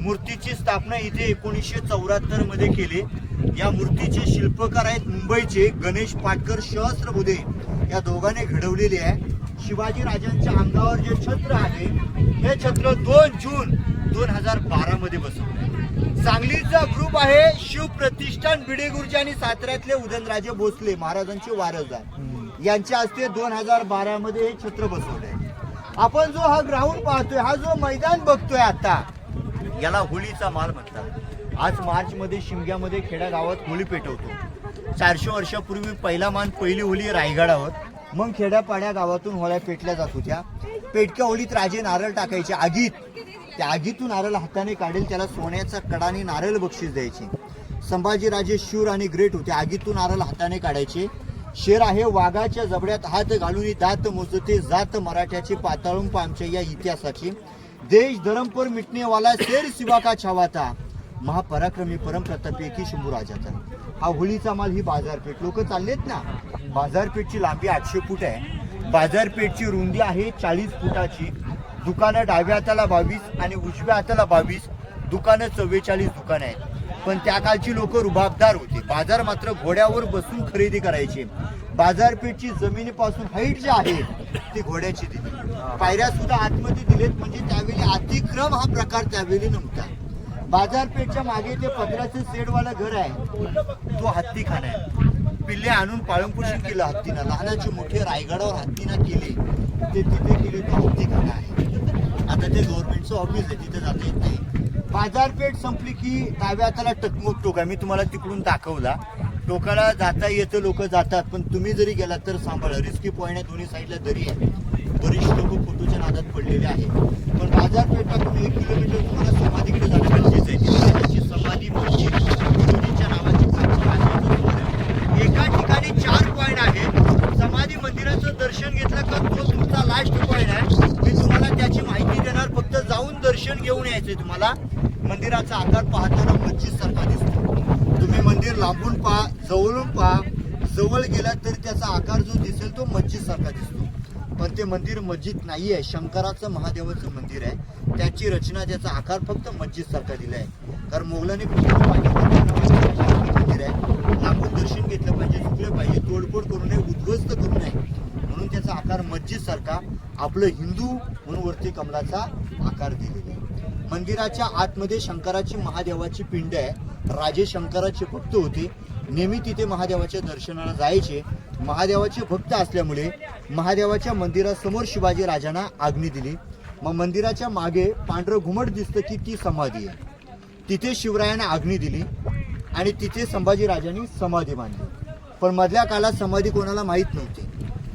मूर्तीची स्थापना इथे 1974 मध्ये केली. या मूर्तीचे शिल्पकार आहेत मुंबईचे गणेश पाटकर सहस्त्रबुद्धे. या दोघांनी घडवलेले आहे. शिवाजी राजांच्या अंगावर जे छत्र आहे हे छत्र 2 जून 2012 मध्ये बसवले. सांगलीचा ग्रुप आहे शिव प्रतिष्ठान भिडे गुरुजी आणि साताऱ्यातले उदयनराजे भोसले महाराजांचे वारसदार यांच्या हस्ते 2012 मध्ये हे छत्र बसवले. आपण जो हा ग्राउंड पाहतोय, हा जो मैदान बघतोय आता, याला होळीचा माल म्हणतात. आज मार्च मध्ये शिमग्यामध्ये खेड्या गावात होळी पेटवतो. 400 वर्षापूर्वी पहिली होळी रायगडावर, मग खेड्यापाड्या गावातून होळ्या पेटल्या जात होत्या. पेटक्या होळीत राजे नारळ टाकायचे आगीत त्या आगीतून नारळ हाताने काढेल त्याला सोन्याचा कडाने नारळ बक्षीस द्यायचे. संभाजीराजे शूर आणि ग्रेट होते. आगीतून नारळ हाताने काढायचे. शेर आहे वाघाच्या जबड्यात हात घालून दात मोजते जात मराठ्याची पाताळून आमच्या या इतिहासाची. देश धर्म पर मिटने वाला शेर शिवा का छावाता महापराक्रमी परमप्रतापी एकी शंभू राजाचा. हा होळीचा माल ही बाजारपेठ. लोक चाललेत ना. बाजारपेठची लांबी 800 फूट आहे. बाजारपेठची रुंदी आहे 40 फुटाची. दुकानं डाव्या हाताला 22 आणि उजव्या हाताला 22. दुकानं 44 दुकानं आहेत. पण त्या कालची लोक रुबाबदार होते. बाजार मात्र घोड्यावर बसून खरेदी करायचे. बाजारपेठची जमिनीपासून हाईट जी आहे ती घोड्याची दिली. पायऱ्या सुद्धा आतमध्ये दिलेत. म्हणजे त्यावेळी अतिक्रम हा प्रकार त्यावेळी नव्हता. बाजारपेठच्या मागे ते पत्र्याचं शेडवाला घर आहे तो हत्तीखाना आहे. पिल्ले आणून पाळणपोषण केलं हत्तीनं. लहानाचे मोठे रायगडावर हत्तीनं केले ते तिथे केले तो हत्तीखाना आहे. आता ते गव्हर्नमेंटचं ऑफिस आहे तिथे जाता येत नाही. बाजारपेठ संपली की डाव्या हाताला टकमक टोक आहे. मी तुम्हाला तिकडून दाखवला. टोकाला जाता येतं लोक जातात. पण तुम्ही जरी गेलात तर सांभाळा. रिस्की पॉईंट आहे. दोन्ही साईडला दरी आहे. बरीचशी लोक फोटोच्या नादात पडलेले आहेत. पण बाजारपेठातून 1 किलोमीटर तुम्हाला समाधीकडे जाणं गरजेचं आहे. त्याची समाधी म्हणजे हिरोजीच्या नावाची एका ठिकाणी 4 पॉईंट आहेत. समाधी मंदिराचं दर्शन घेतलं का तो तुमचा लास्ट पॉईंट आहे. मी तुम्हाला त्याची माहिती देणार. फक्त जाऊन दर्शन घेऊन यायचंय तुम्हाला. मंदिराचा आकार पाहताना मस्जिद सारखा दिसतो. तुम्ही मंदिर लांबून पहा जवळून पहा. जवळ गेला तर त्याचा आकार जो दिसेल तो मस्जिद सारखा दिसतो. पण ते मंदिर मस्जिद नाही आहे. शंकराचं महादेवाचं मंदिर आहे. त्याची रचना त्याचा आकार फक्त मस्जिद सारखा दिला आहे. कारण मोगलांनी मंदिर आहे. लांबून दर्शन घेतलं पाहिजे. चुकलं पाहिजे. तोडफोड करू नये. उद्ध्वस्त करू नये म्हणून त्याचा आकार मस्जिद सारखा आपलं हिंदू म्हणून वरती कमलाचा आकार दिलेला आहे. मंदिराच्या आतमध्ये शंकराची महादेवाची पिंड आहे. राजे शंकराचे भक्त होते. नेहमी तिथे महादेवाच्या दर्शनाला जायचे. महादेवाचे भक्त असल्यामुळे महादेवाच्या मंदिरासमोर शिवाजी राजांना आग्नी दिली. मग मंदिराच्या मागे पांढरं घुमट दिसतं की ती समाधी आहे. तिथे शिवरायांना आग्नी दिली आणि तिथे संभाजी राजांनी समाधी बांधली. पण मधल्या काळात समाधी कोणाला माहीत नव्हती.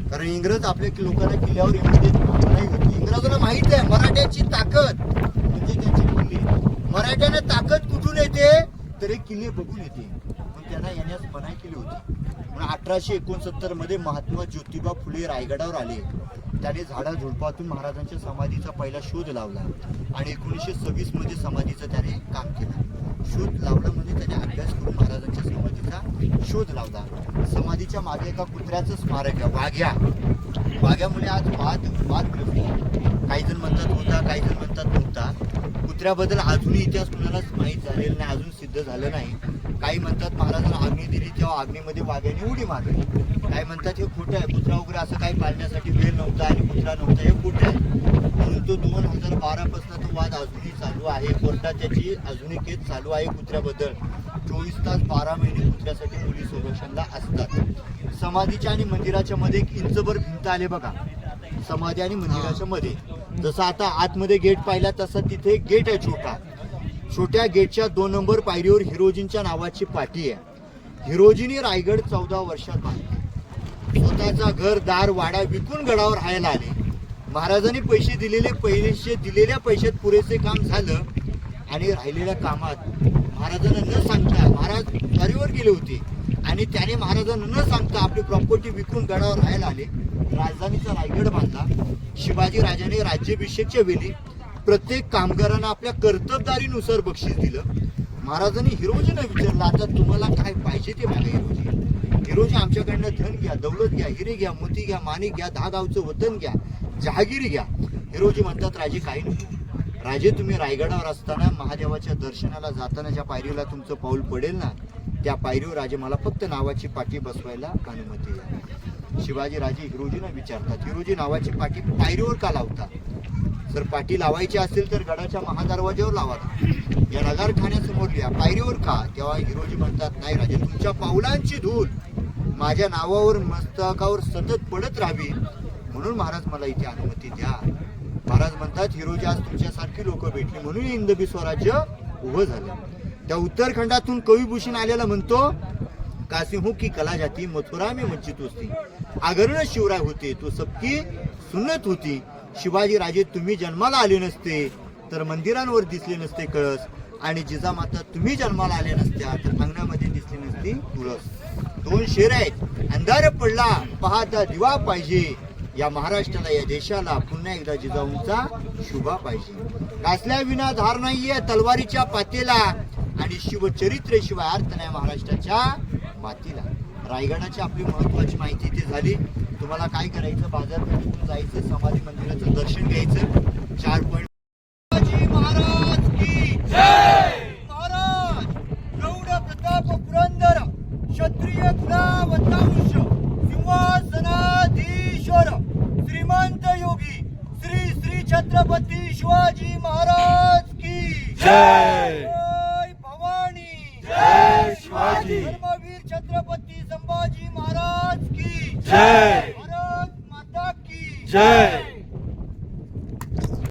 कारण इंग्रज आपल्या लोकांना किल्ल्यावर नाही होती. इंग्रजांना माहित आहे मराठ्याची ताकद म्हणजे त्यांची किल्ले. मराठ्यांना ताकद कुठून येते तर एक किल्ले बघून येते. पण त्यांना येण्यास मनाई केली होती. पण 1869 मध्ये महात्मा ज्योतिबा फुले रायगडावर आले. त्याने झाडाझुडपातून महाराजांच्या समाधीचा पहिला शोध लावला आणि 1926 मध्ये समाधीचं त्याने काम केलं. शोध लावला म्हणजे त्याने अभ्यास करून महाराजांच्या समाधीचा शोध लावला. समाधीच्या मागे एका कुत्र्याचं स्मारक आहे वाघ्या. वाघ्यामुळे आज वादग्रस्त. काही जण म्हणतात होता काही जण म्हणतात नव्हता. कुत्र्याबद्दल अजूनही इतिहास कुणालाच माहीत झालेला नाही. अजून सिद्ध झालं नाही. काही म्हणतात महाराजांना आग्नी दिली तेव्हा आग्नीमध्ये वाघ्याने उडी मारली. काही म्हणतात हे खोटं आहे. कुत्रा वगैरे असं काही पाळण्यासाठी वेळ नव्हता आणि कुत्रा नव्हता हे खोटं आहे. म्हणून तो 2012 पासून तो वाद अजूनही चालू आहे. कोर्टात त्याची अजूनही केस चालू आहे कुत्र्याबद्दल. 24 तास 12 महिने कुत्र्यासाठी पोलीस संरक्षणला असतात. समाधीच्या आणि मंदिराच्या मध्ये 1 इंचभर भिंत आले बघा. समाधी आणि मंदिराच्या मध्ये जसं आता आतमध्ये गेट पाहिला तसं तिथे गेट आहे छोटा. छोट्या गेटच्या 2 नंबर पायरीवर हिरोजींच्या नावाची पाटी आहे. हिरोजींनी रायगड 14 वर्षात बांधला. स्वतःचा घर दार वाडा विकून गडावर राहायला आले. महाराजांनी दिलेल्या पैशात पुरेसे काम झालं आणि राहिलेल्या कामात महाराजांना न सांगता महाराज वारीवर गेले होते आणि त्याने महाराजांना न सांगता आपली प्रॉपर्टी विकून गडावर राहायला आले. राजधानीचा रायगड बांधला. शिवाजी राजाने राज्याभिषेकच्या वेळी प्रत्येक कामगारांना आपल्या कर्तबदारीनुसार बक्षीस दिलं. महाराजांनी हिरोजींना विचारलं आता तुम्हाला काय पाहिजे ते मागा हिरोजी. हिरोजी आमच्याकडनं धन घ्या, दौलत घ्या, हिरे घ्या, मोती घ्या, माणिक घ्या, 10 गावचं वतन घ्या, जहागिरी घ्या. हिरोजी म्हणतात राजे काही नको. राजे तुम्ही रायगडावर असताना महादेवाच्या दर्शनाला जाताना ज्या पायरीला तुमचं पाऊल पडेल ना त्या पायरीवर राजे मला फक्त नावाची पाटी बसवायला अनुमती द्या. शिवाजी राजे हिरोजींना विचारतात हिरोजी नावाची पाटी पायरीवर का लावता. जर पाटी लावायची असेल तर गडाच्या महादरवाज्यावर लावा. या नगारखान्यासमोर लिहा. पायरीवर का. तेव्हा हिरोजी म्हणतात नाही राजे तुमच्या पावलांची धूल माझ्या नावावर मस्तकावर सतत पडत राहावी म्हणून महाराज मला इथे अनुमती द्या. महाराज म्हणतात हिरोजी आज तुमच्यासारखी लोक भेटली म्हणून हिंदवी स्वराज्य उभं झालं. त्या उत्तरखंडातून कविभूषण आलेला म्हणतो काशी हूं की कला जाती मथुरा में वंचित होती आगरण शिवराय होते तो सबकी सुन्नत होती. शिवाजी राजे तुम्ही जन्माला आले नसते तर मंदिरांवर दिसले नसते कळस, आणि जिजामाता तुम्ही जन्माला आल्या नसत्या तर अंगणामध्ये दिसली नसती तुळस. 2 शेर आहेत. अंधार पडला पाहता दिवा पाहिजे, या महाराष्ट्राला या देशाला पुन्हा एकदा जिजाऊंचा शुभा पाहिजे. घासल्या विना धार नाहीये तलवारीच्या पातेला, आणि शिवचरित्र शिवाय अर्थ नाही महाराष्ट्राच्या मातीला. रायगडाची आपली महत्वाची माहिती इथे झाली. तुम्हाला काय करायचं, बाजारपेठेतून जायचं, समाधी मंदिराचं दर्शन घ्यायचं. 4 पॉईंट. महाराज की जय. महाराज प्रौढ प्रताप पुरंदर क्षत्रिय गुणावंतांश सिंहासनाधीश्वर श्रीमंत योगी श्री श्री छत्रपती शिवाजी महाराज की जय. जय भवानी जय शिवाजी. धर्मवीर छत्रपती संभाजी महाराज की जय. भारत माता की जय.